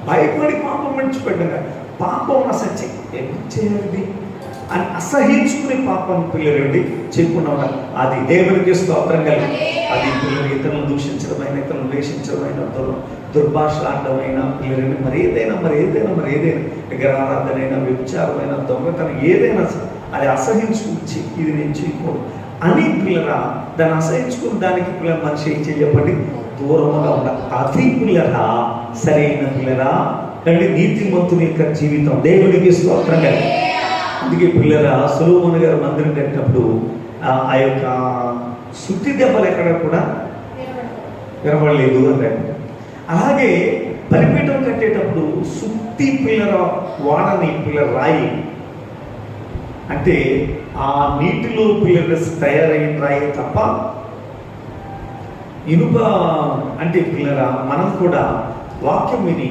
భయపడి పాపం విడిచిపెట్టగా పాపం అసలు ఎందుకు చేయాలి అని అసహించుకునే పాపం పిల్లలండి చెప్పుకున్నా అది దేవునికి స్తోత్రం కలిగి అది పిల్లలు ఇతరులను దూషించడమైన ఇతరులను ద్వేషించడమైన దుర్భాషలాడమైన పిల్లలని మరి ఏదైనా విగ్రహారాధనైనా వ్యభిచారమైన దొంగతనం ఏదైనా అది అసహించుకుని ఇది నేను చేయకూడదు అని పిల్లరా దాన్ని అసహించుకుని దానికి పిల్లల మనిషి ఏం చేయబడి దూరంగా ఉండాలి. అది పిల్లరా సరైన పిల్లరా అంటే నీతిమంతుని యొక్క జీవితం దేవునికి స్తోత్రం కలిగి. అందుకే పిల్లరా సొలొమోను గారు మందిరం కట్టినప్పుడు ఆ యొక్క సుత్తి దెబ్బలు ఎక్కడ కూడా వినబడలేదు అన్నాడు. అలాగే బలిపీఠం కట్టేటప్పుడు సుత్తి పిల్లర వాడని పిల్లర రాయి అంటే ఆ నీటిలో పిల్లలు తయారైన రాయి తప్ప ఇనుప అంటే పిల్లరా మనం కూడా వాక్యం విని